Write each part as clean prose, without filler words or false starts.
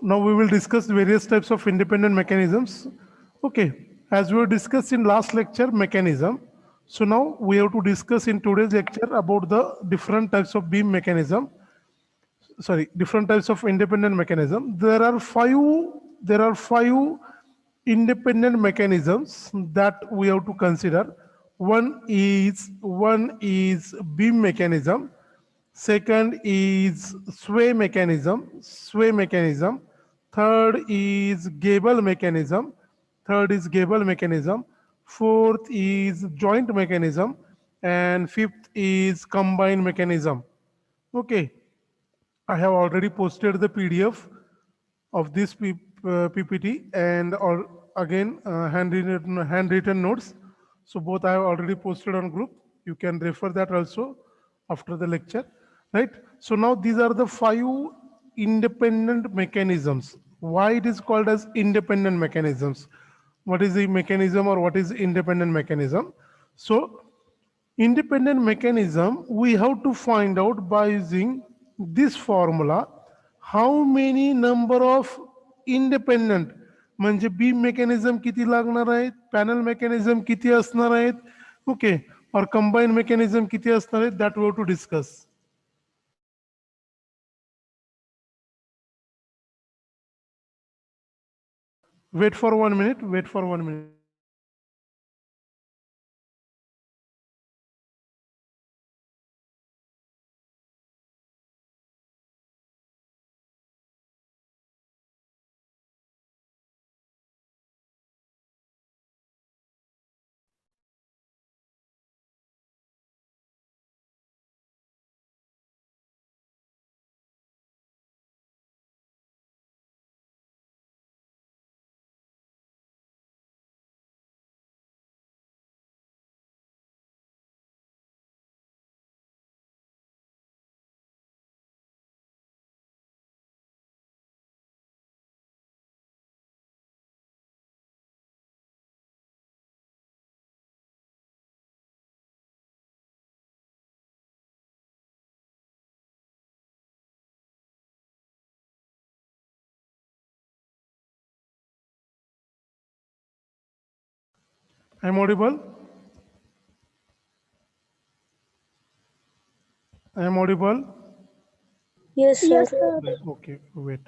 Now we will discuss various types of independent mechanisms. Okay, as we discussed in last lecture, mechanism. So now we have to discuss in today's lecture about the different types of beam mechanism. Sorry, different types of independent mechanism. There are five independent mechanisms that we have to consider. One is beam mechanism. Second is sway mechanism. Third is gable mechanism. Fourth is joint mechanism, and fifth is combined mechanism. Okay, I have already posted the PDF of this PPT and or again handwritten notes. So both I have already posted on group. You can refer that also after the lecture, right? So now these are the five independent mechanisms. Why it is called as independent mechanisms? What is the mechanism or what is independent mechanism? So independent mechanism we have to find out by using this formula how many number of independent म्हणजे beam mechanism किती लागणार आहेत panel mechanism किती असणार आहेत okay और combine mechanism किती असणार आहेत that we have to discuss wait for 1 minute I'm audible. I am audible. Yes, sir. Yes, sir. Okay, wait.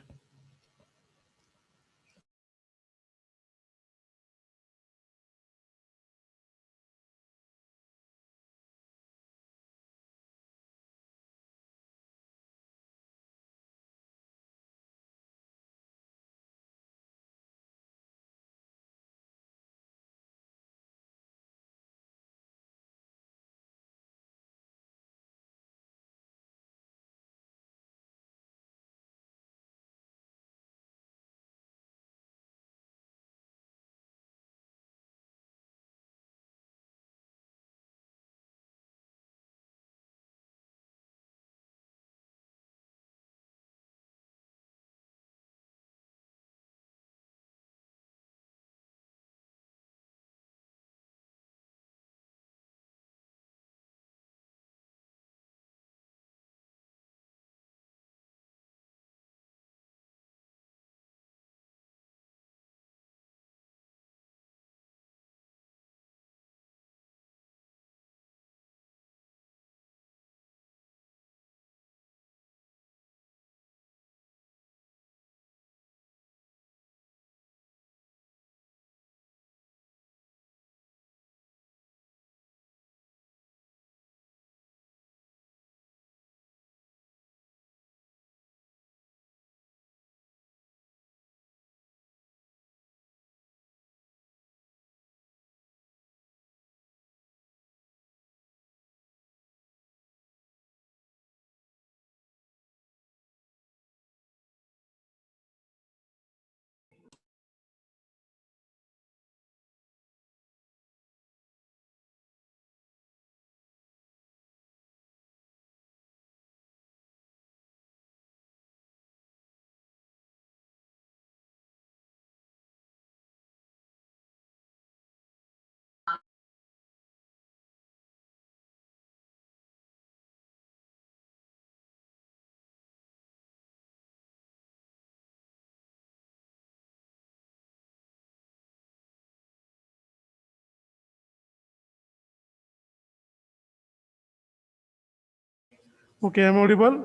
Okay, I'm audible.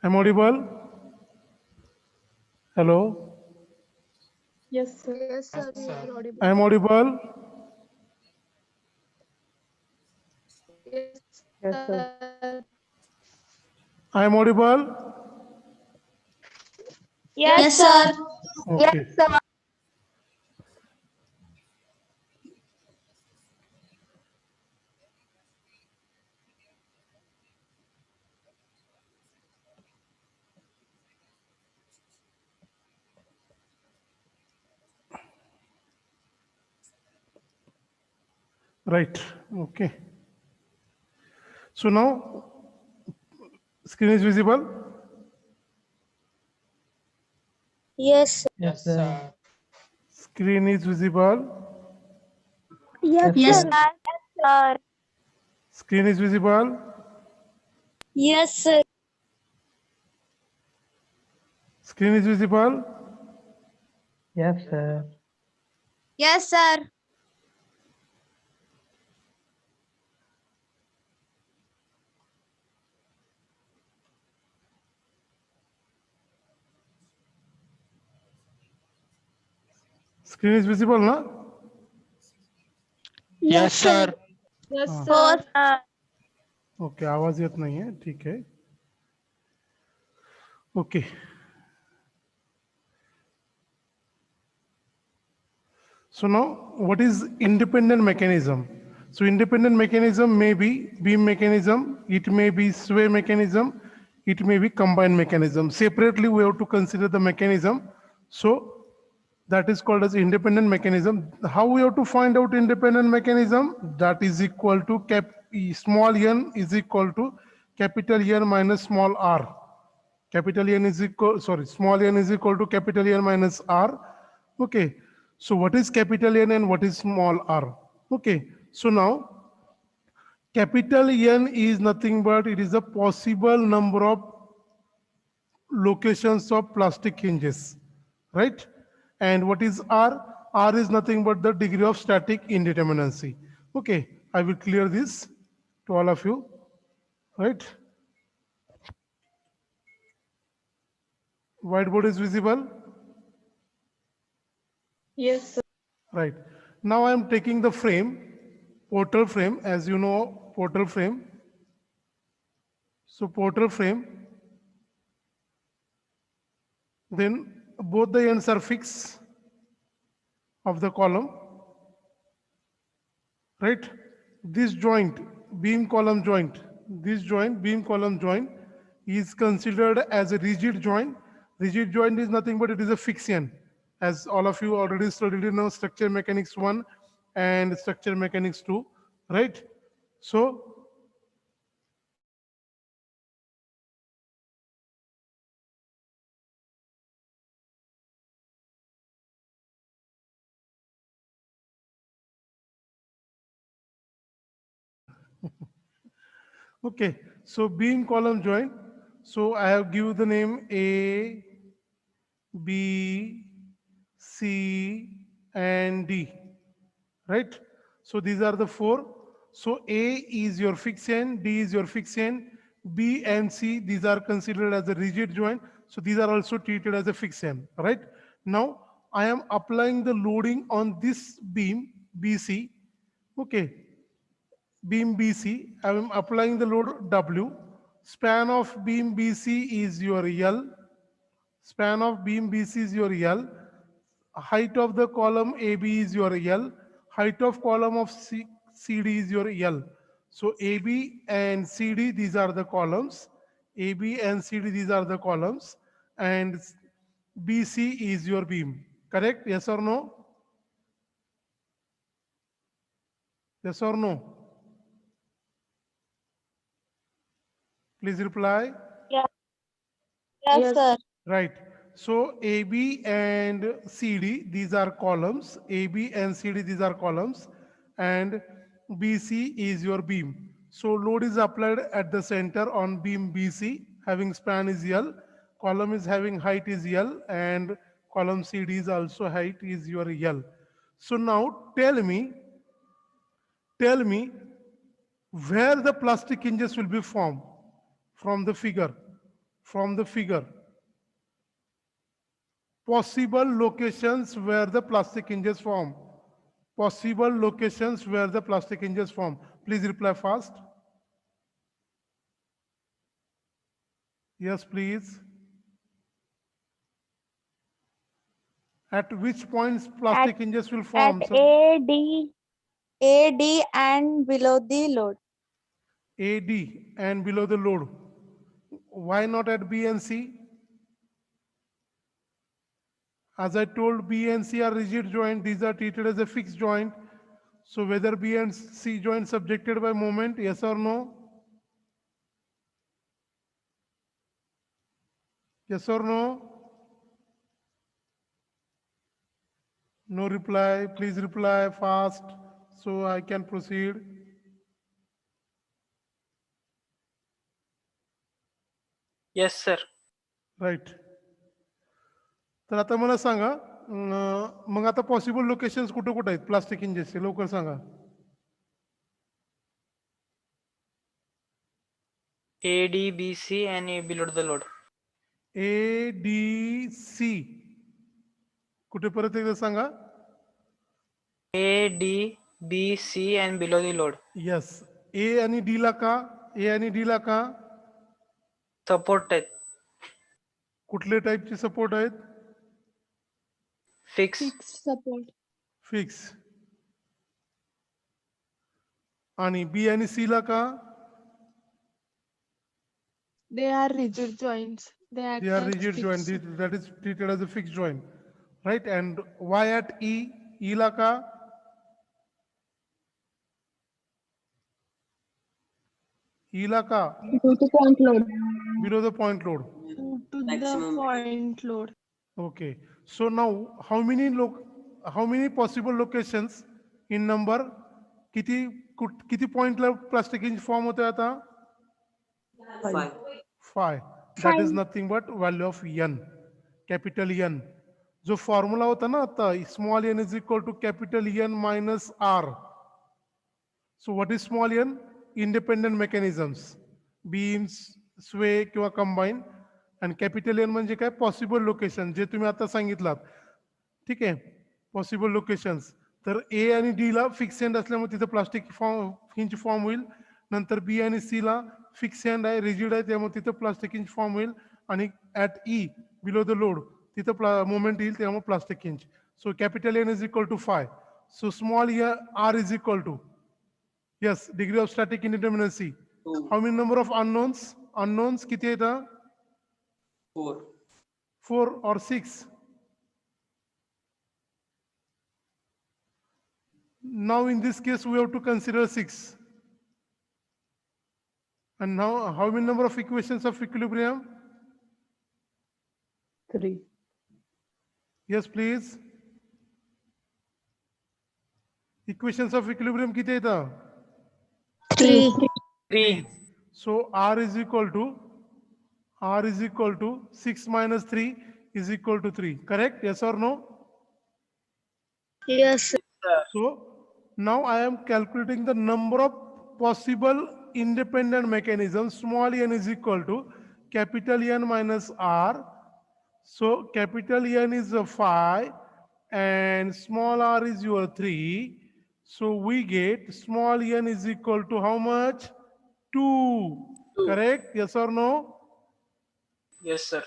I'm audible. Hello. Yes, sir, you are audible. I'm audible. Yes, sir. I'm audible. Yes, Yes, sir. sir. Okay. Right. Okay. So now screen is visible. Yes, sir. Yes, sir. Screen is visible. Yes, Yes, Yes, sir. sir. Sir. Screen is visible. Yes, sir. Screen is visible. Yes, sir. yes, sir. Screen is visible ना? Yes, Yes, sir. sir. Yes, हाँ. Four. sir. Okay आवाज येत नाहीये ठीक आहे. Okay. So now, what is independent mechanism? So independent mechanism may be beam mechanism, it may be sway mechanism, it may be combined mechanism. Separately, we have to consider the mechanism. So that is called as independent mechanism. How we have to find out independent mechanism? That is equal to small n is equal to capital N minus small r. Capital N is equal, sorry, small n is equal to capital N minus r. Okay, so what is capital N and what is small r? Okay, so now capital N is nothing but it is a possible number of locations of plastic hinges, right? And what is r? R is nothing but the degree of static indeterminacy. Okay, I will clear this to all of you, right? Whiteboard is visible. Yes, sir. Right. Now I am taking the frame, portal frame, as you know, portal frame. So portal frame, then both the ends are fixed of the column, right? This joint, beam column joint, this joint, beam column joint is considered as a rigid joint. Rigid joint is nothing but it is a fixion. As all of you already studied in structure mechanics 1 and structure mechanics 2, right? So okay, so beam column joint. So I have given the name A, B, C, and D, right? So these are the four. So A is your fixed end, D is your fixed end, B and C, these are considered as a rigid joint. So these are also treated as a fixed end, right? Now I am applying the loading on this beam BC. Okay, beam BC, I am applying the load W. Span of beam BC is your L. Span of beam BC is your L. Height of the column AB is your L. Height of column of CD is your L. So AB and CD, these are the columns. AB and CD, these are the columns. And BC is your beam. Correct? Yes or no? Yes or no? Please reply. Yes, yes, Yes. sir. Right. So AB and CD, these are columns. AB and CD, these are columns. And BC is your beam. So load is applied at the center on beam BC, having span is L. Column is having height is L. And column CD is also height is your L. So now tell me where the plastic hinges will be formed from the figure. From the figure. Possible locations where the plastic hinges form. Possible locations where the plastic hinges form. Please reply fast. Yes, please. At which points At plastic hinges will at form? So A, D, and below the load. AD and below the load. Why not at B and C? As I told, B and C are rigid joint. These are treated as a fixed joint. So whether B and C joint subjected by moment, yes or no? Yes or no? No reply. Please reply fast so I can proceed. Yes, sir. Right. तर आता मला सांगा मग आता possible locations कुठं कुठं आहेत plastic इंजेसचे लवकर सांगा. A, D, B, C, and A below the load. ADC कुठे परत एकदा सांगा. A, D, B, C, and below the load. Yes. A आणि डी ला का? ए आणि डी ला का? Support type. कुठले टाईपचे सपोर्ट आहेत? Fix. Fixed support. फिक्स. आणि बी आणि सी ला का? They are rigid joints. They act They are as rigid joint. fixed. That is treated as a fixed joint. Right? And why at E? E ला का? E ला का? Due to point load. Below the point load. Due to the point load. Okay. So now how many possible locations in number? किती पॉइंटला plastic inch form होते आता? 5. That is nothing but value of n, capital N. जो formula होता ना आता, small n is equal to capital N minus R. So what is small n? Independent mechanisms, beams, sway किंवा combine. आणि capital N म्हणजे काय? Possible location, जे तुम्ही आता सांगितलात. ठीक आहे, पॉसिबल लोकेशन्स. तर ए आणि डी ला फिक्स हँड असल्यामुळे तिथं प्लास्टिक हिंच फॉर्म होईल. नंतर बी आणि सी ला फिक्स हँड आहे, रिजिड आहे, त्यामुळे तिथं प्लास्टिक हिंच फॉर्म होईल. आणि at E below the load तिथं मोमेंट येईल, त्यामुळे plastic hinge. So capital N is equal to 5. So small R is equal to, yes, degree of static indeterminacy. How many number of unknowns? Unknowns किती आहेत? 4 or 6? Now in this case we have to consider 6. And now how many number of equations of equilibrium? 3. Yes, please. Equations of equilibrium किती आहेत? 3. 3. So R is equal to 6 minus 3 is equal to 3. Correct? Yes or no? Yes. So now I am calculating the number of possible independent mechanisms. Small n is equal to capital N minus R. So capital N is a 5 and small r is your 3. So we get small n is equal to how much? 2. Correct? Yes or no? Yes, sir.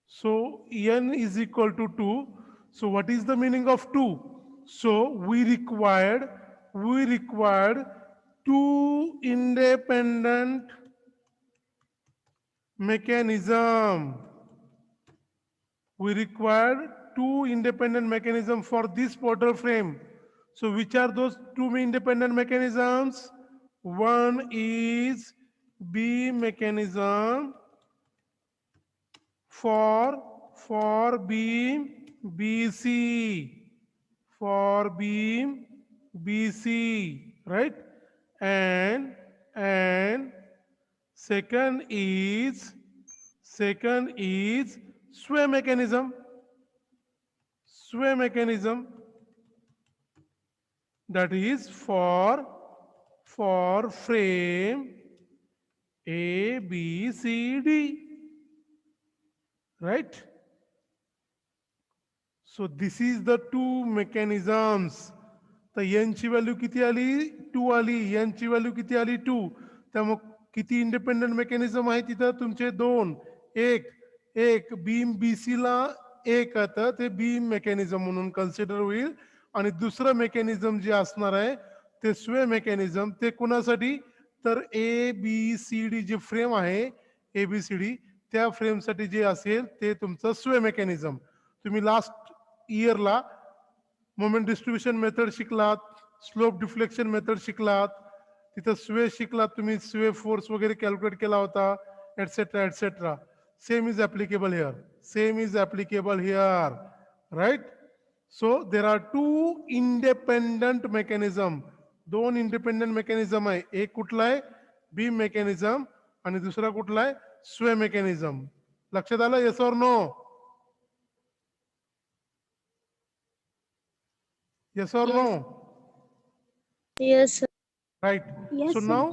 So n is equal to 2. So what is the meaning of 2? So we required 2 independent mechanism. We required 2 independent mechanism for this portal frame. So which are those 2 independent mechanisms? One is beam mechanism for beam BC, for beam BC, right? And second is sway mechanism. Sway mechanism, that is for for frame A, B, C, D. Right? So this is the two mechanisms. तर यांची value किती आली 2 आली, यांची value किती आली 2. त्यामुळे किती इंडिपेंडंट मेकॅनिझम आहे तिथं तुमचे 2. एक बीम BC ला एक आता ते बीम मेकॅनिझम म्हणून कन्सिडर होईल. आणि दुसरं मेकॅनिझम जे असणार आहे ते स्वे मेकॅनिझम, ते कुणासाठी तर ABCD जे फ्रेम आहे ABCD त्या फ्रेमसाठी जे असेल ते तुमचं स्वे मेकॅनिझम. तुम्ही लास्ट इयरला मोमेंट डिस्ट्रीब्युशन मेथड शिकलात, स्लोप डिफ्लेक्शन मेथड शिकलात, तिथं स्वे शिकलात, तुम्ही स्वे फोर्स वगैरे कॅल्क्युलेट केला होता, etcetera etcetera. Same is applicable here, same is applicable here. Right? So there are two independent mechanism. 2 independent mechanism आहे. एक कुठला आहे बीम मेकॅनिझम आणि दुसरा कुठला आहे स्वे मेकॅनिझम. लक्षात आलं? Yes or no? Yes or Yes. no? Yes, sir. Right. Yes, So sir. now,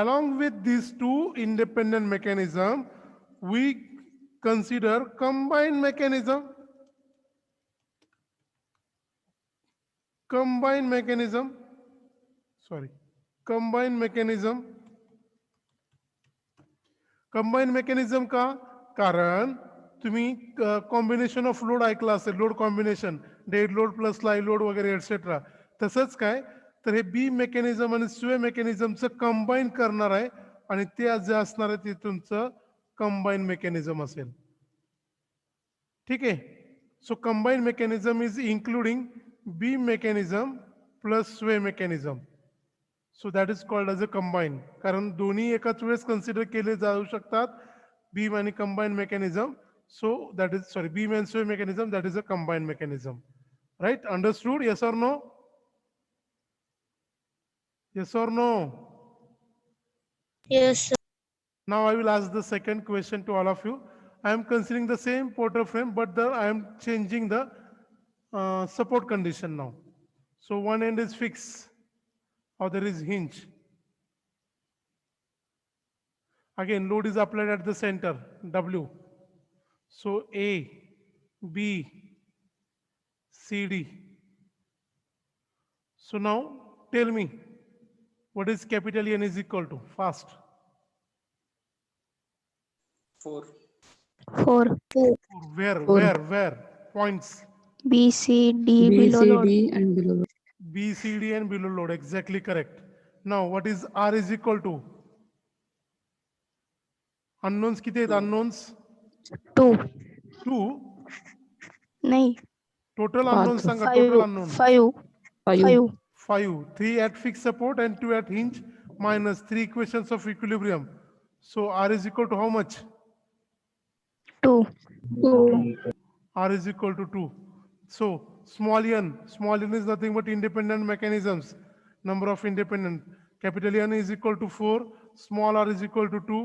along with these two independent mechanism, we consider combined mechanism. Combined mechanism. Sorry. Combined mechanism. Combined mechanism का? कारण तुम्ही combination of load ऐकला असेल, load combination, dead load plus live load वगैरे etcetera. तसंच काय तर हे B mechanism आणि स्वे मेकॅनिझमचं कंबाईन करणार आहे आणि ते जे असणार आहे ते तुमचं कंबाईन मेकॅनिझम असेल. ठीक आहे? So combine mechanism is including beam mechanism plus sway mechanism. So that is called as a combine. कारण दोन्ही एकाच वेळेस कन्सिडर केले जाऊ शकतात, बीम आणि combine mechanism. So that is sorry beam and sway mechanism, that is a combine mechanism. Right? Understood? Yes or no? Yes or no? Yes, sir. Now I will ask the second question to all of you. I am considering the same Porter frame, but I am changing the support condition now. So one end is fixed, or there is hinge. Again, load is applied at the center, W. So A, B, C, D. So now tell me, what is capital N is equal to? Fast. 4. 4. Where? Points. B, C, D B, below C, load. D and below. B, C, D and below load. Exactly correct. Now what is R is equal to? Unknowns किती आहेत? Unknowns 2. 2. नाही. Total 5. unknowns Sanga. 5. Total unknowns 5. 5. 5. 3 at fixed support and 2 at hinge minus 3 equations of equilibrium. So R is equal to how much? 2. 2. R is equal to 2. So small n is nothing but independent mechanisms. Number of independent. Capital N is equal to 4. Small r is equal to 2.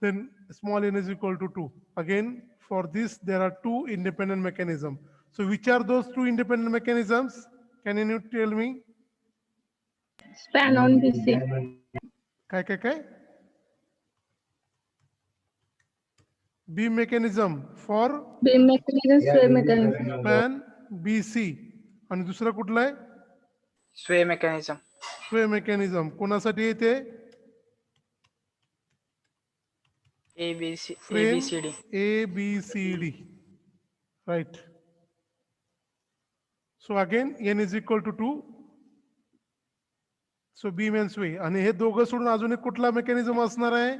Then small n is equal to 2. Again, for this, there are two independent mechanisms. So which are those two independent mechanisms? Can you tell me? Span on BC. काय? Beam mechanism for Beam mechanism, sway mechanism. span BC. आणि दुसरा कुठला आहे? Sway mechanism. स्वे mechanism. कोणासाठी येते? Frame ABCD. ABCD. Right. So again, N is equal to 2. So beam and sway. आणि हे दोघं सोडून अजून एक कुठला मेकॅनिझम असणार आहे?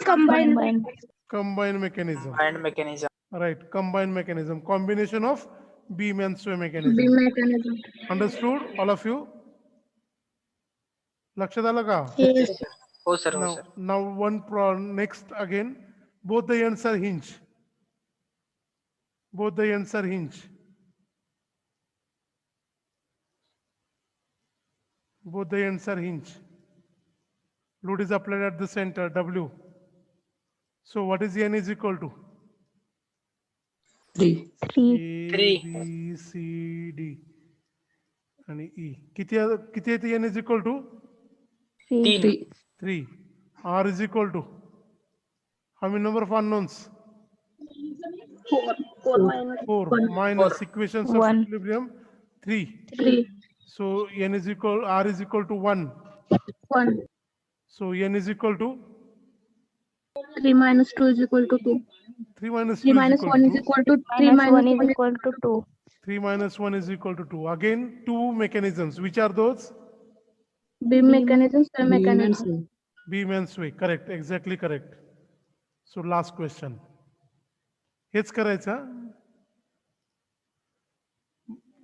Combine. Combined mechanism. Combined mechanism. Right. Combined mechanism. Combination of beam and sway mechanism. Beam mechanism. Understood, all of you? लक्षात आलं का? Yes. हो सर. हो sir. Now next again, both the ends are hinge. Both the ends are hinge. Both the ends are hinge. Load is applied at the center, W. So what is N is equal to? 3. 3. A, 3. B, C, D. आणि ई किती किती येते n is equal to 3. 3. R is equal to how many number of unknowns? 4 minus 4. equations of 1. equilibrium 3. 3. So n is equal, R is equal to 1. 1. So n is equal to 3 minus 2 is equal to 2. 3 minus 3 2 is minus equal 1 to is 2. equal to 3 Minus minus 1 is 1 is equal to 2. 3 minus 1 is equal to 2. Again, two mechanisms. Which are those? beam mechanism, cell mechanism. Beam and sway. Correct. Exactly correct. So last question. हेच करायचं.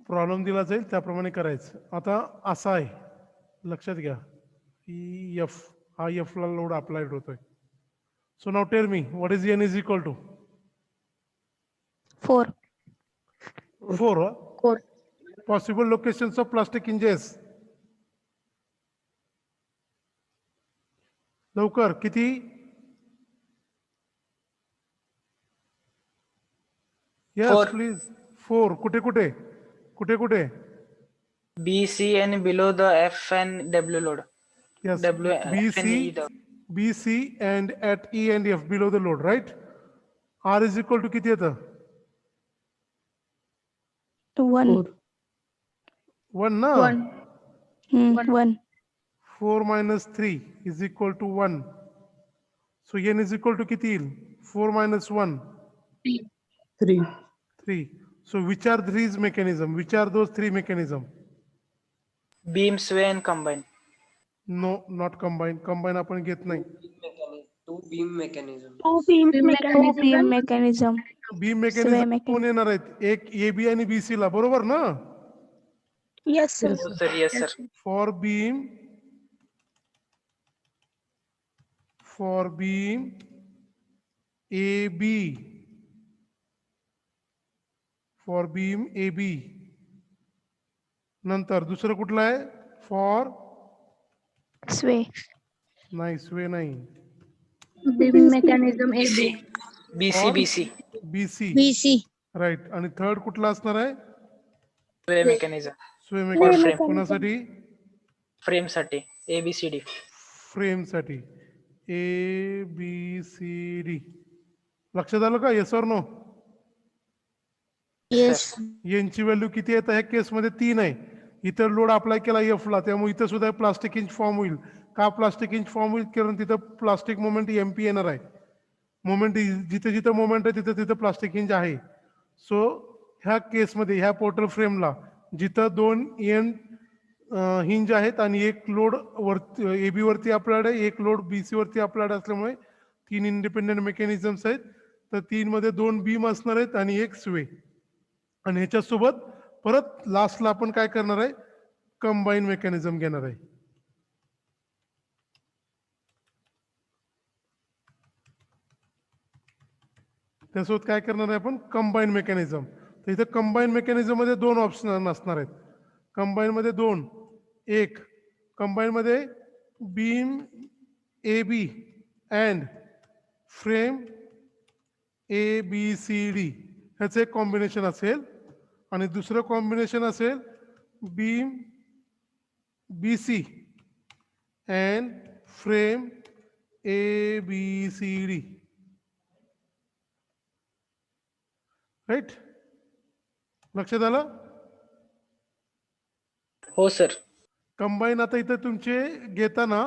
Problem दिला जाईल त्याप्रमाणे करायचं. आता असा आहे, लक्षात घ्या की एफ हा एफ ला लोड अप्लाइड होतोय. So now tell me what is N is equal to 4. 4. 4. Possible locations of plastic hinges. लवकर किती? यस 4. प्लीज. 4. कुठे कुठे कुठे कुठे? B, C, and below the F and W load. Yes, W, F and E. B, C and at E and F below the load, right? R is equal to किती येतं? 1. 1 ना? 1. 1. 4 minus 3 is equal to 1. So n is equal to किती येईल? 4 minus 1. 3. 3. So which are these mechanism? Which are those three mechanism? Beam, sway, and combine. No, not combine. Combine आपण घेत नाही. Two beam mechanism. Beam Beam mechanism. mechanism. Beam Sway mechanism mechanism. कोण येणार आहेत? एक A B आणि B C ला, बरोबर ना? Yes, sir. Oh, sir. Yes, sir. For beam A B, for beam A B. नंतर दुसरं कुठलं आहे? For Sway. नाही, स्वे नाही. Beam mechanism AB. BC, For BC. B C, BC. Right. आणि थर्ड कुठला असणार आहे? Sway mechanism. Sway Or mechanism. frame. कोणासाठी? Frame साठी. ABCD. फ्रेमसाठी. A B C D. लक्षात आलं का? Yes or no? Yes. यांची व्हॅल्यू किती येतं? ह्या केसमध्ये 3 आहे. इतर लोड अप्लाय केला एफला, त्यामुळे इथं सुद्धा प्लास्टिक इंच फॉर्म होईल. का प्लास्टिक इंच फॉर्म होईल? कारण तिथं प्लास्टिक मोमेंट एमपी येणार आहे. मोमेंट जिथे जिथं मोमेंट आहे तिथं तिथं प्लास्टिक हिंज आहे. सो ह्या केसमध्ये ह्या पोर्टल फ्रेमला जिथं 2 एन हिंज आहेत आणि एक लोड वरती ए बी वरती अप्लाइड आहे, एक लोड बी सी वरती अप्लाइड असल्यामुळे 3 इंडिपेंडेंट मेकॅनिझम्स आहेत. तर 3 मध्ये 2 बीम असणार आहेत आणि एक स्वे. आणि ह्याच्यासोबत परत लास्टला आपण काय करणार आहे? कंबाईन मेकॅनिझम घेणार आहे. त्यासोबत काय करणार आहे आपण? Combine mechanism. तर इथं कंबाईन मेकॅनिझम मध्ये 2 ऑप्शन असणार आहेत. कंबाईन मध्ये 2. एक कंबाईन मध्ये beam A B and frame A B C D ह्याचं एक कॉम्बिनेशन असेल. आणि दुसरं कॉम्बिनेशन असेल beam B C and frame A B C D. Right? लक्षात आलं? हो सर. कंबाईन आता इथं तुमचे घेताना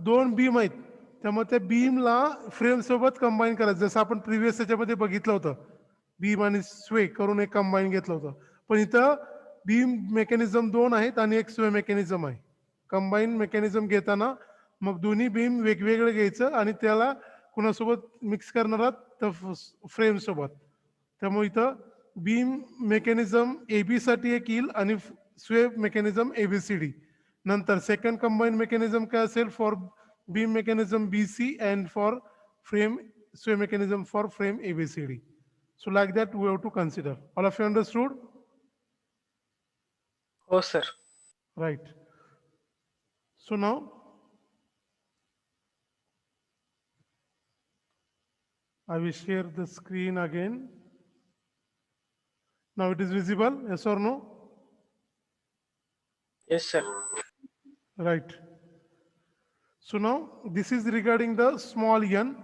2 बीम आहेत, त्यामुळे त्या बीमला फ्रेम सोबत कंबाईन करायचं. जसं आपण प्रिव्हियस याच्यामध्ये बघितलं होतं, बीम आणि स्वे करून एक कंबाईन घेतलं होतं. पण इथं बीम मेकॅनिझम 2 आहेत आणि एक स्वे मेकॅनिझम आहे. कंबाईन मेकॅनिझम घेताना मग दोन्ही बीम वेगवेगळे घ्यायचं आणि त्याला कुणासोबत मिक्स करणार आहात? तर फ्रेम सोबत. त्यामुळे इथं बीम मेकॅनिझम ए बी साठी एक येईल आणि स्वे मेकॅनिझम एबीसीडी. नंतर सेकंड कंबाईन मेकॅनिझम काय असेल? For beam mechanism B C and for frame sway mechanism for frame ABCD. So like that we have to consider. All of you understood? हो sir. Right. So now I will share the screen again. Now it is visible, yes or no? Yes, sir. Right. So now this is regarding the small n,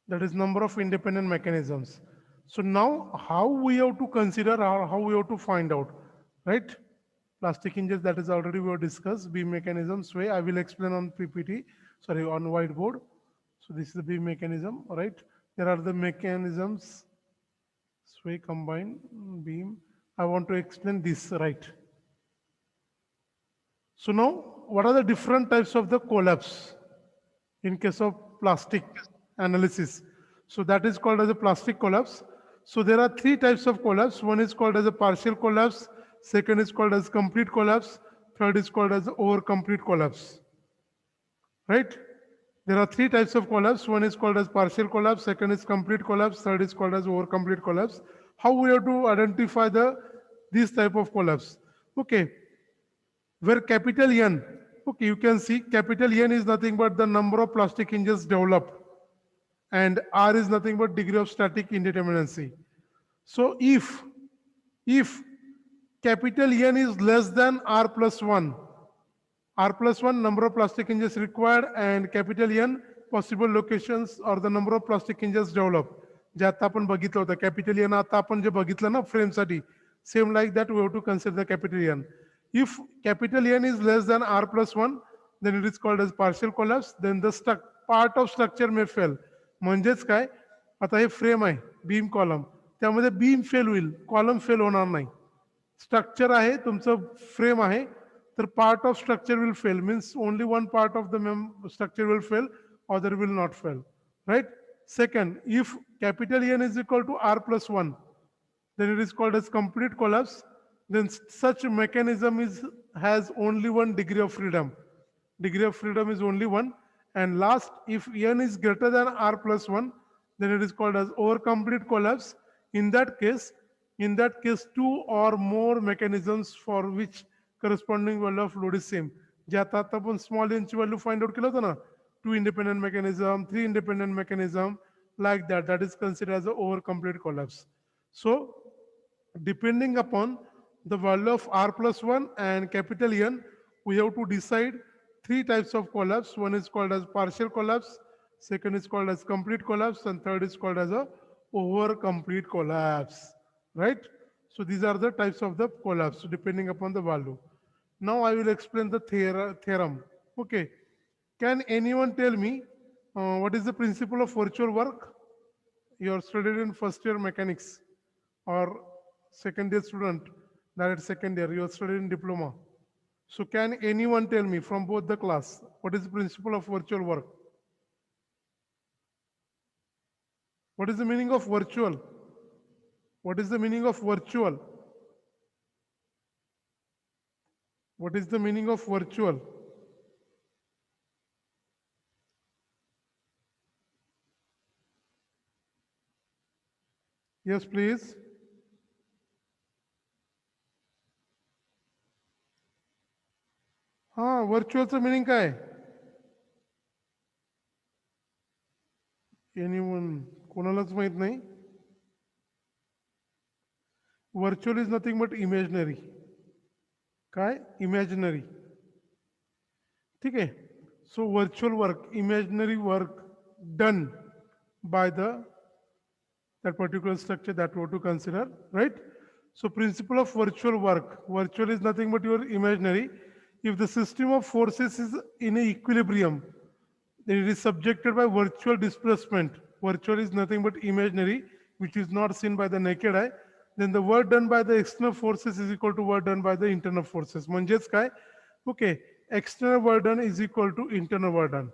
that is number of independent mechanisms. So now how we have to consider or how we have to find out, right? Plastic hinges, that is already we have discussed. Beam mechanisms way I will explain on PPT, sorry, on whiteboard. So this is the beam mechanism, right? There are the mechanisms, sway, combine, beam. I want to explain this, right? So now what are the different types of the collapse in case of plastic analysis? So that is called as a plastic collapse. So there are three types of collapse. One is called as a partial collapse, second is called as complete collapse, third is called as over complete collapse. Right? There are three types of collapse. One is called as partial collapse, second is complete collapse, third is called as over complete collapse. How we have to identify this type of collapse? Okay, where capital N, okay, you can see capital N is nothing but the number of plastic hinges developed, and R is nothing but degree of static indeterminacy. So if capital N is less than R plus 1, R plus 1 number of plastic hinges required and capital N possible locations or the number of plastic hinges developed. जे आता आपण बघितलं होतं capital N आता आपण जे बघितलं ना फ्रेमसाठी same like that we have to consider the capital N. If capital N is less than R plus 1, then it is called as partial collapse. Then the part of structure may fail. म्हणजेच काय, आता हे frame आहे beam column, त्यामध्ये beam fail होईल, column fail होणार नाही. Structure आहे तुमचं फ्रेम आहे तर part of structure will fail, means only one part of the structure will fail, other will not fail, right? Second, if capital N is equal to R plus 1, then it is called as complete collapse. Then such mechanism has only one degree of freedom. Degree of freedom is only one. And last, if N is greater than R plus 1, then it is called as over complete collapse. In that case, two or more mechanisms for which corresponding value of load is same. जे आता आपण small n ची value find out केलं होतं ना, 2 independent mechanism, 3 independent mechanism, like that, that is considered as a over complete collapse. So depending upon the value of R plus 1 and capital N, we have to decide three types of collapse. One is called as partial collapse, second is called as complete collapse, and third is called as a over complete collapse, right? So these are the types of the collapse depending upon the value. Now I will explain the theorem. Okay, can anyone tell me what is the principle of virtual work? You are studied in first year mechanics or second year student, that is second year, you are studying diploma. So can anyone tell me from both the class, what is the principle of virtual work? What is the meaning of virtual? What is the meaning of virtual? What is the meaning of virtual? Yes, please. हाँ व्हर्च्युअलचं meaning काय? Anyone, कोणालाच माहित नाही. Virtual is nothing but imaginary. काय? Imaginary. ठीक आहे. So virtual work, imaginary work done by that particular structure that we have to consider, right? So principle of virtual work. Virtual is nothing but your imaginary. If the system of forces is in a equilibrium, then it is subjected by virtual displacement. Virtual is nothing but imaginary, which is not seen by the naked eye. Then the work done by the external forces is equal to work done by the internal forces. म्हणजेच काय? Okay, external work done is equal to internal work done.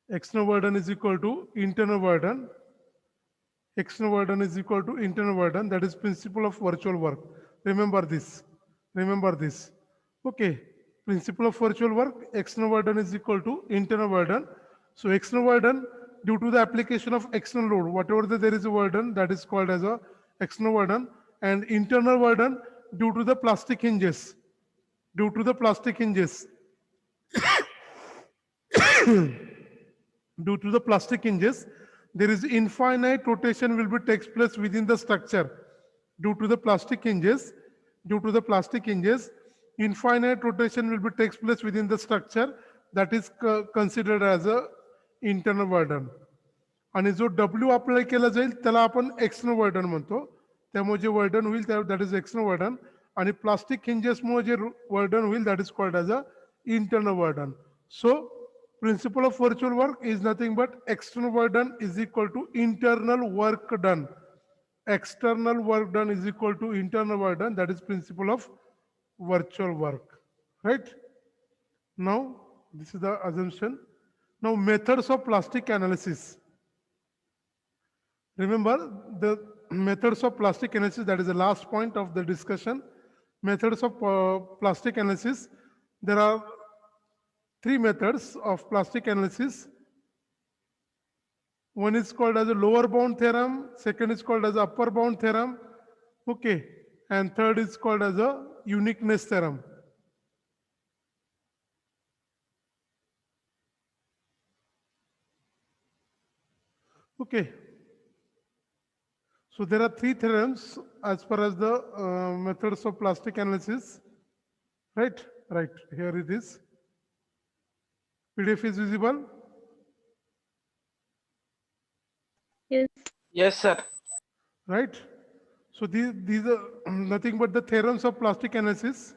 External work done is equal to internal work done. External work done is equal to internal work done. That is principle of virtual work. Remember this. Remember this. Okay. Principle of virtual work. External work done is equal to internal work done. So external work done due to the application of external load. Whatever there is a work done, that is called as a external work done. And internal work done due to the plastic hinges. Due to the plastic hinges. Due to the plastic hinges, there is infinite rotation will be takes place within the structure. Due to the plastic hinges, Due to the plastic hinges, infinite rotation will be takes place within the structure that is considered as a internal burden. आणि जो W apply केला जाईल त्याला आपण external वर्डन म्हणतो. त्यामुळे जे work done होईल that is external वर्डन आणि प्लास्टिक हिंजेसमुळे जे वर्डन होईल that is called as a internal work done. So principle of virtual work is nothing but external work done is equal to internal work done. External work done is equal to internal work done. That is principle of virtual work, right? Now, this is the assumption. Now, methods of plastic analysis. Remember the methods of plastic analysis, that is the last point of the discussion. Methods of plastic analysis. There are three methods of plastic analysis. One is called as a lower bound theorem, second is called as upper bound theorem, okay, and third is called as a uniqueness theorem. Okay. So there are three theorems as far as the methods of plastic analysis. Right? Right. Here it is. PDF is visible? Yes. Yes, sir. Right? So these are nothing but the theorems of plastic analysis.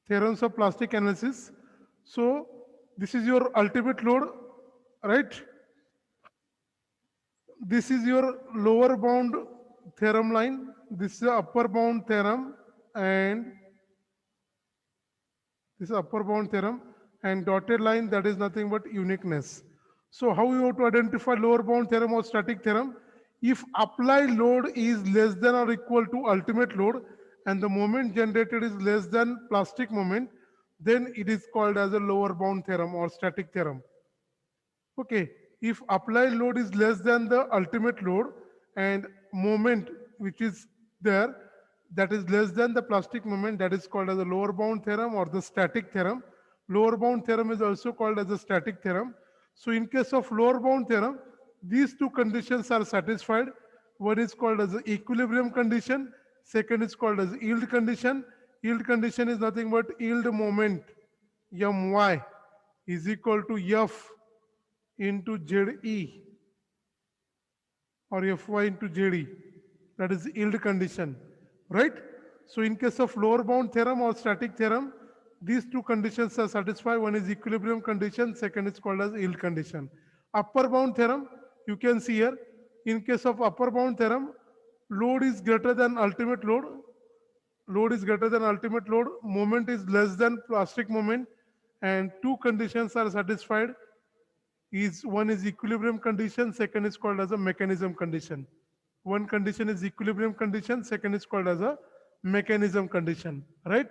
Theorems of plastic analysis. So this is your ultimate load, right? This is your lower bound theorem line. This is the upper bound theorem, and this is upper bound theorem, and dotted line, that is nothing but uniqueness. So how you have to identify lower bound theorem or static theorem? If applied load is less than or equal to ultimate load and the moment generated is less than plastic moment, then it is called as a lower bound theorem or static theorem. Okay, if applied load is less than the ultimate load and moment which is there, that is less than the plastic moment, that is called as a lower bound theorem or the static theorem. Lower bound theorem is also called as a static theorem. So in case of lower bound theorem, these two conditions are satisfied. One is called as the equilibrium condition, second is called as yield condition. Yield condition is nothing but yield moment my is equal to F into ZE or Fy into ZE. That is yield condition, right? So in case of lower bound theorem or static theorem, these two conditions are satisfied. One is equilibrium condition, second is called as yield condition. Upper bound theorem, you can see here, in case of upper bound theorem, load is greater than ultimate load. Load is greater than ultimate load, moment is less than plastic moment, and two conditions are satisfied. One is equilibrium condition, second is called as a mechanism condition. One condition is equilibrium condition, second is called as a mechanism condition, right?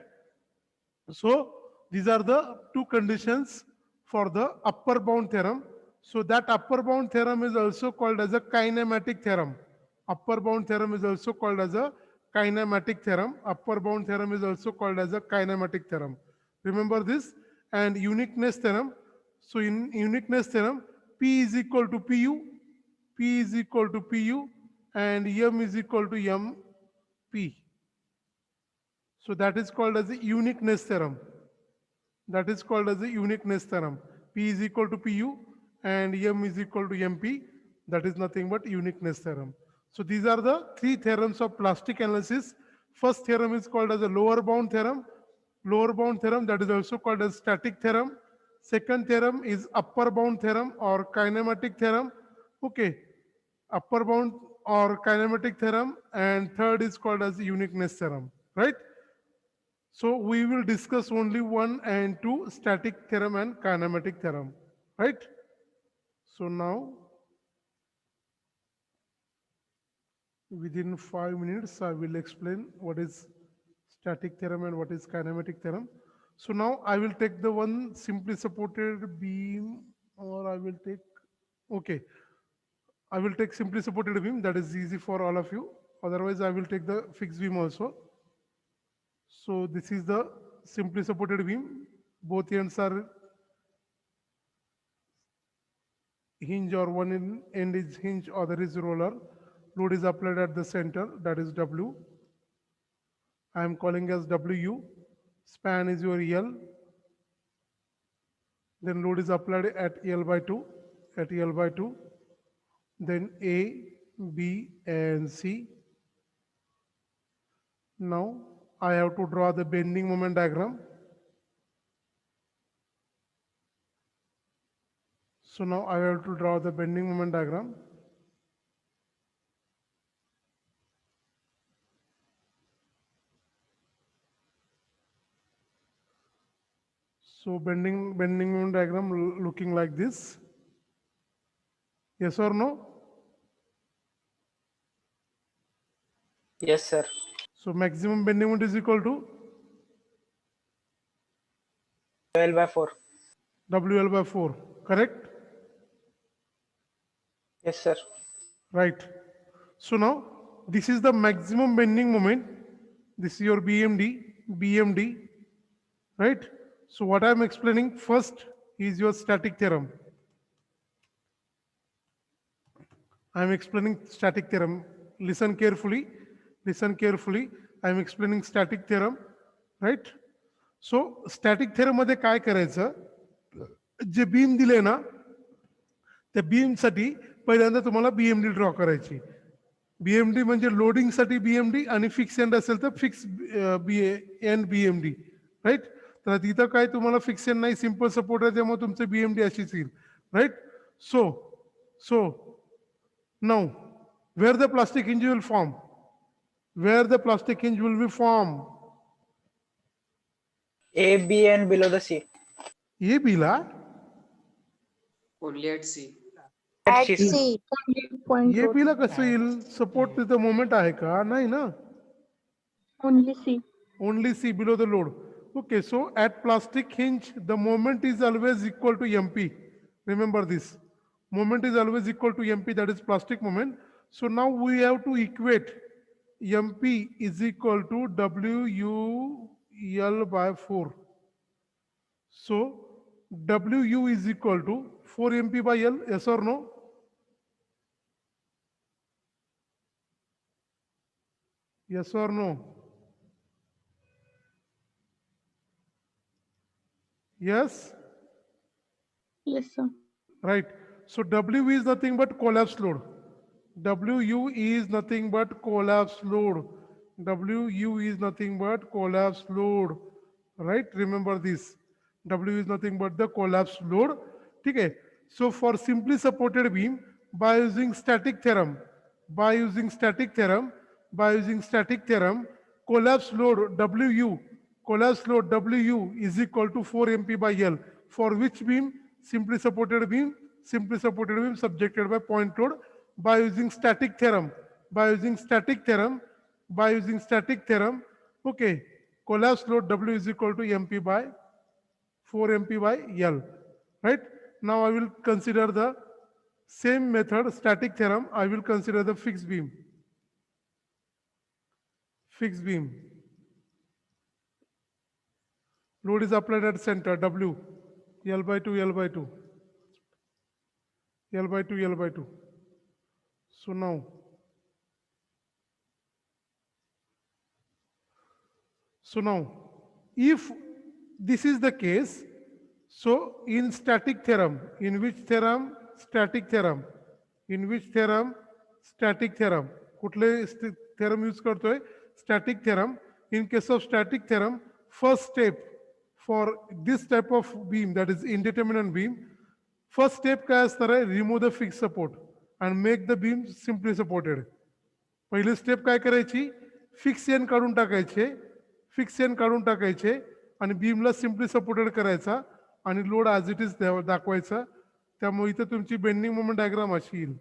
So these are the two conditions for the upper bound theorem. So that upper bound theorem is also called as a kinematic theorem. Upper bound theorem is also called as a kinematic theorem. Upper bound theorem is also called as a kinematic theorem. Remember this. And uniqueness theorem. So in uniqueness theorem, P is equal to PU, P is equal to PU, and M is equal to MP. So that is called as a uniqueness theorem. That is called as a uniqueness theorem. P is equal to PU and M is equal to MP. That is nothing but uniqueness theorem. So these are the three theorems of plastic analysis. First theorem is called as a lower bound theorem. Lower bound theorem, that is also called as static theorem. Second theorem is upper bound theorem or kinematic theorem. Okay, upper bound or kinematic theorem, and third is called as uniqueness theorem, right? So we will discuss only one and two, static theorem and kinematic theorem, right? So now, within 5 minutes, I will explain what is static theorem and what is kinematic theorem. So now I will take the one simply supported beam, or I will take, okay, I will take simply supported beam, that is easy for all of you. Otherwise, I will take the fixed beam also. So this is the simply supported beam. Both ends are hinge, or one end is hinge, other is roller. Load is applied at the center, that is W. I am calling as W. Span is your L. Then load is applied at L by 2, at L by 2. Then A, B, and C. Now I have to draw the bending moment diagram. So now I have to draw the bending moment diagram. So bending moment diagram looking like this. Yes or no? Yes, sir. So maximum bending moment is equal to 12 by 4. WL by 4. Correct? Yes, sir. Right. So now this is the maximum bending moment. This is your BMD, right? So what I am explaining first is your static theorem. I am explaining static theorem. Listen carefully. Listen carefully. I am explaining static theorem, right? So static theorem मध्ये काय करायचं, जे beam दिले ना त्या बीमसाठी पहिल्यांदा तुम्हाला BMD draw करायची. BMD म्हणजे लोडिंगसाठी बीएमडी आणि फिक्स एंड असेल तर फिक्स एन बीएमडी, राईट. तर तिथं काय तुम्हाला फिक्स एंड नाही, सिंपल सपोर्ट आहे, त्यामुळे तुमचं बीएमडी अशीच येईल, right. So now where the plastic hinge will form, where the plastic hinge will be formed, A, B, and below the C. A B ला Only at C. At C, sir. C. Point A load. B ला कसं येईल, support तिथं moment आहे का, नाही ना. Only C. Only C below the load. Okay, so at plastic hinge, the moment is always equal to MP. Remember this. Moment is always equal to MP, that is plastic moment. So now we have to equate MP is equal to WUL by 4. So WU is equal to 4 MP by L, yes or no? Yes or no? Yes? Yes, sir. Right. So W is nothing but collapse load. WU is nothing but collapse load. WU is nothing but collapse load. Right? Remember this. W is nothing but the collapse load. Okay. So for simply supported beam, by using static theorem, by using static theorem, by using static theorem, collapse load WU is equal to 4 MP by L. For which beam? Simply supported beam subjected by point load. By using static theorem, okay, collapse load W is equal to MP by 4 MP by L, right? Now I will consider the same method, static theorem. I will consider the fixed beam. Load is applied at center, W, L by 2, L by 2. So now, if this is the case, so in static theorem, in which theorem? Static theorem. कुठले theorem use करतोय? Static theorem. In case of static theorem, first step for this type of beam, that is indeterminate beam, first step काय असणार आहे? Remove the fixed support and make the beam simply supported. पहिली step काय करायची? Fix N काढून टाकायचे आणि बीमला simply supported करायचा आणि लोड ॲज इट इज दाखवायचा. त्यामुळे इथं तुमची बेंडिंग मोमेंट डायग्राम अशी येईल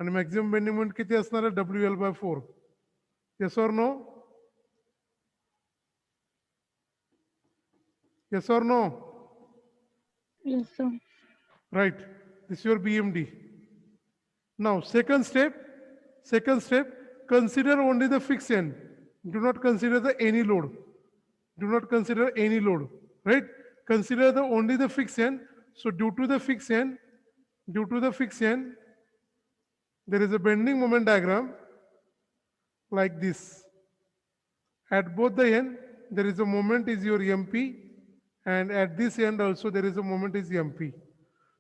आणि मॅक्झिमम बेंडिंग मोमेंट किती असणार आहे? WL by 4. Yes or no? Yes or no? Yes, sir. Right. This is your BMD. Now, second step, consider only the fixed end. Do not consider any load. Right? Consider only the fixed end. So due to the fixed end, there is a bending moment diagram like this. At both the end, there is a moment is your MP, and at this end also there is a moment is MP.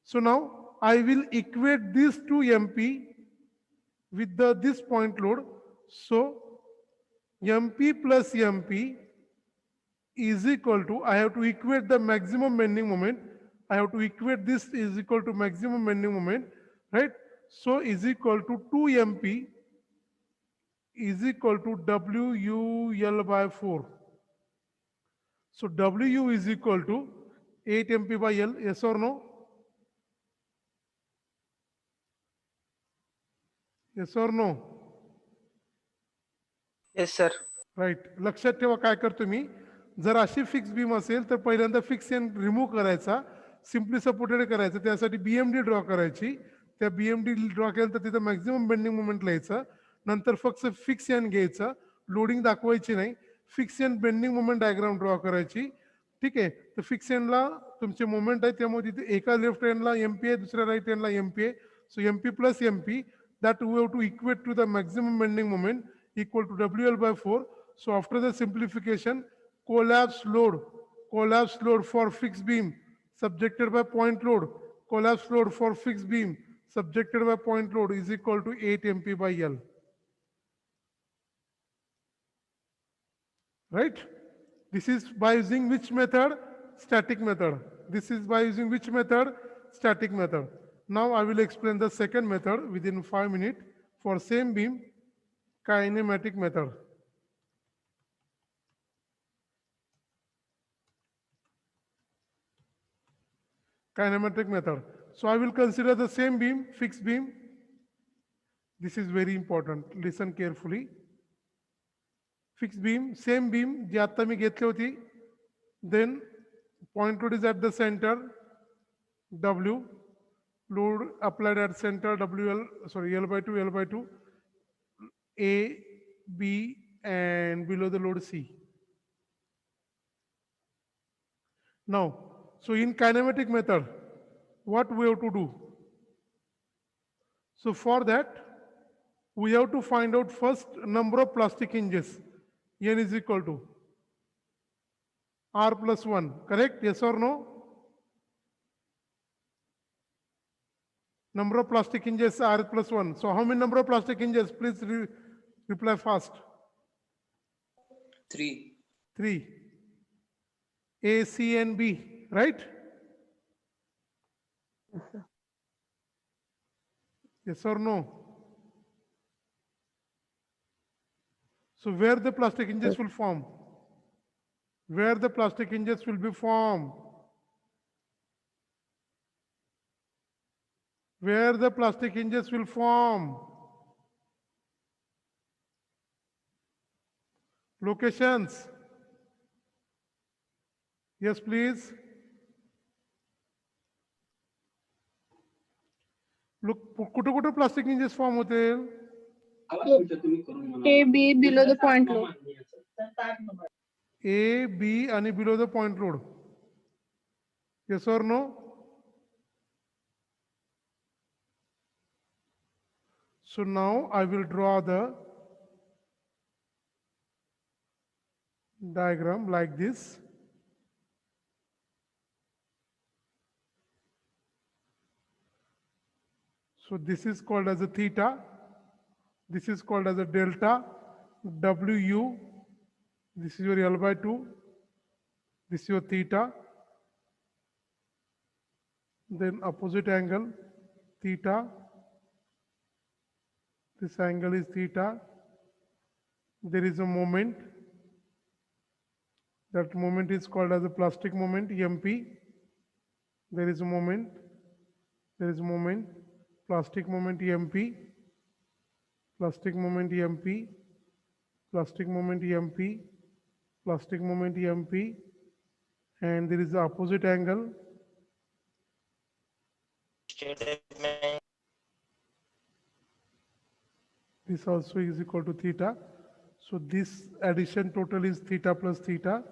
So now I will equate this to MP with this point load. So MP plus MP is equal to, I have to equate the maximum bending moment. I have to equate this is equal to maximum bending moment, right? So is equal to 2MP is equal to WUL by 4. So WU is equal to 8MP by L, yes or no? Yes or no? Yes, sir. Right. लक्षात ठेवा काय करतो मी, जर अशी fix beam असेल तर पहिल्यांदा fix and remove करायचा, सिम्पली सपोर्टेड करायचं, त्यासाठी बीएमडी ड्रॉ करायची. त्या बीएमडी ड्रॉ केलं तर तिथं मॅक्झिमम बेंडिंग मुवमेंट लिहायचं. नंतर फक्त फिक्स एंड घ्यायचं, लोडिंग दाखवायची नाही, fix and bending movement diagram draw करायची. ठीक आहे. तर फिक्स एंडला तुमचे मुवमेंट आहे, त्यामुळे तिथे एका लेफ्ट एंडला एमपी आहे, दुसऱ्या राईट एंडला एमपी आहे. So MP plus MP that we have to equate to the maximum bending moment equal to WL by 4. So after the simplification, collapse load for fixed beam subjected by point load, collapse load for fixed beam subjected by point load is equal to 8 MP by L. Right? This is by using which method? Static method. This is by using which method? Static method. Now I will explain the second method within 5 minutes for same beam, kinematic method. Kinematic method. So I will consider the same beam, fixed beam. This is very important. Listen carefully. Fixed beam, same beam, जी आता मी घेतली होती. Then point load is at the center, W. Load applied at center, L by 2, L by 2, A, B, and below the load C. Now, so in kinematic method, what we have to do? So for that, we have to find out first number of plastic hinges. N is equal to R plus 1, correct? Yes or no? Number of plastic hinges R plus 1. So how many number of plastic hinges? Please reply fast. 3. 3. A, C, and B, right? Yes or no? So where the plastic hinges will form? Where the plastic hinges will be formed? Where the plastic hinges will form? Locations. Yes, please. Look, कुठे plastic hinges form होते? A, B below the point load. A, B, and below the point load. Yes or no? So now I will draw the diagram like this. So this is called as a theta. This is called as a delta. WU. This is your L by 2. This is your theta. Then opposite angle, theta. This angle is theta. There is a moment. That moment is called as a plastic moment, MP. There is a moment. There is a moment. Plastic moment, MP. Plastic moment, MP. Plastic moment, MP. Plastic moment, MP. And there is the opposite angle. This also is equal to theta. So this addition total is theta plus theta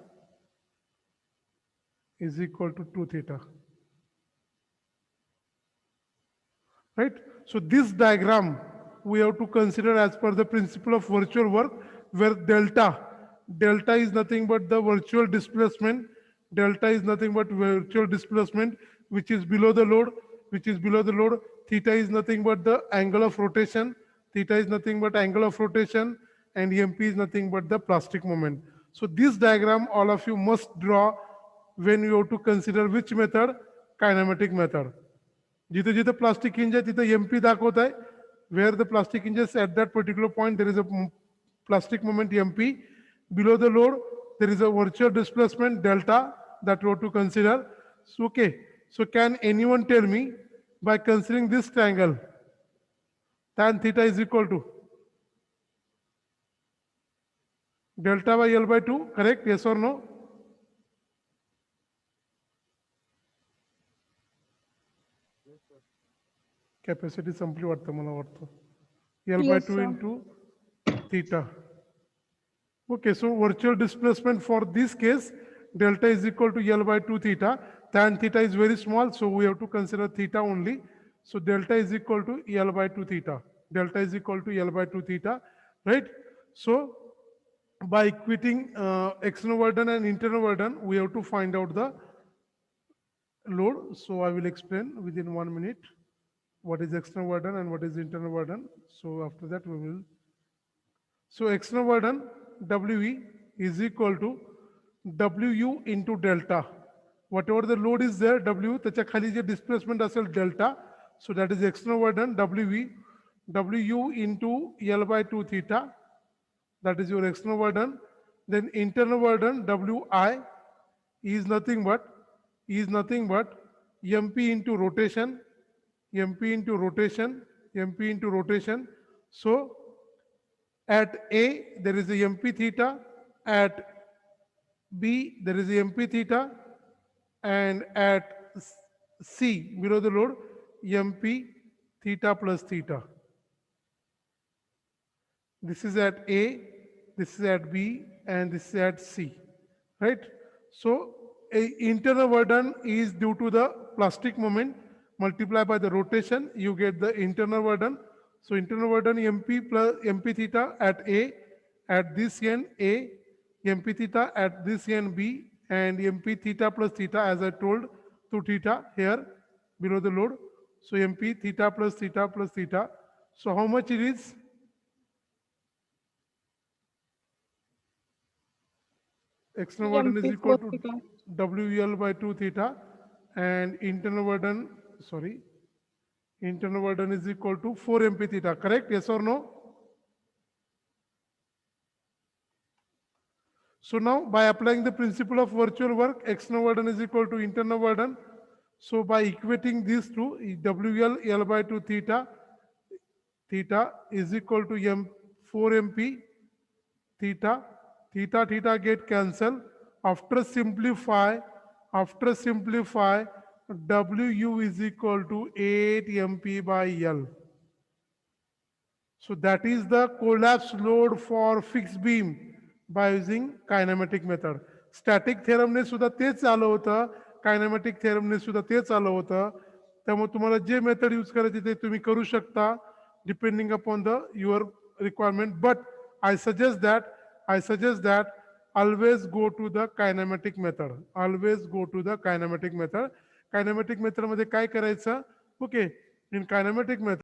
is equal to 2 theta. Right? So this diagram we have to consider as per the principle of virtual work, where delta delta is nothing but the virtual displacement. Delta is nothing but virtual displacement which is below the load, which is below the load. Theta is nothing but the angle of rotation. Theta is nothing but angle of rotation, and MP is nothing but the plastic moment. So this diagram all of you must draw when you have to consider which method? Kinematic method. जिथे जिथे plastic hinge आहे तिथे MP दाखवत आहे. Where the plastic hinges at that particular point, there is a plastic moment MP. Below the load, there is a virtual displacement delta that we have to consider. So, okay, so can anyone tell me by considering this triangle, tan theta is equal to delta by L by 2, correct? Yes or no? Capacity संपली वाटतं मला वाटतं. L by Yes, 2 sir. into theta. Okay, so virtual displacement for this case, delta is equal to L by 2 theta. Tan theta is very small, so we have to consider theta only. So delta is equal to L by 2 theta. Delta is equal to L by 2 theta, right? So by equating external burden and internal burden, we have to find out the load. So I will explain within 1 minute what is external burden and what is internal burden. So after that we will. So external burden WE is equal to WU into delta. Whatever the load is there, W, त्याच्या खाली जे displacement असेल delta. So that is external burden WE, WU into L by 2 theta. That is your external burden. Then internal burden WI is nothing but MP into rotation, MP into rotation, MP into rotation. So at A there is a MP theta, at B there is a MP theta, and at C below the load MP theta plus theta. This is at A, this is at B, and this is at C, right? So internal burden is due to the plastic moment multiplied by the rotation, you get the internal burden. So internal burden MP plus MP theta at A, at this end A, MP theta at this end B, and MP theta plus theta as I told to theta here below the load. So MP theta plus theta plus theta. So how much it is? External burden is MP equal 4 to theta. WL by 2 theta, and internal burden, internal burden is equal to 4 MP theta, correct? Yes or no? So now by applying the principle of virtual work, external burden is equal to internal burden. So by equating these two, WL L by 2 theta, theta is equal to 4 MP theta, theta get cancelled. After simplify, WU is equal to 8 MP by L. So that is the collapse load for fixed beam by using kinematic method. Static theorem ने सुद्धा तेच आलं होतं, kinematic theorem ने सुद्धा तेच आलं होतं. त्यामुळे तुम्हाला जे मेथड यूज करायचे ते तुम्ही करू शकता depending upon the your requirement. But I suggest that always go to the kinematic method. Always go to the kinematic method. Kinematic method मध्ये काय करायचं? Okay, in kinematic method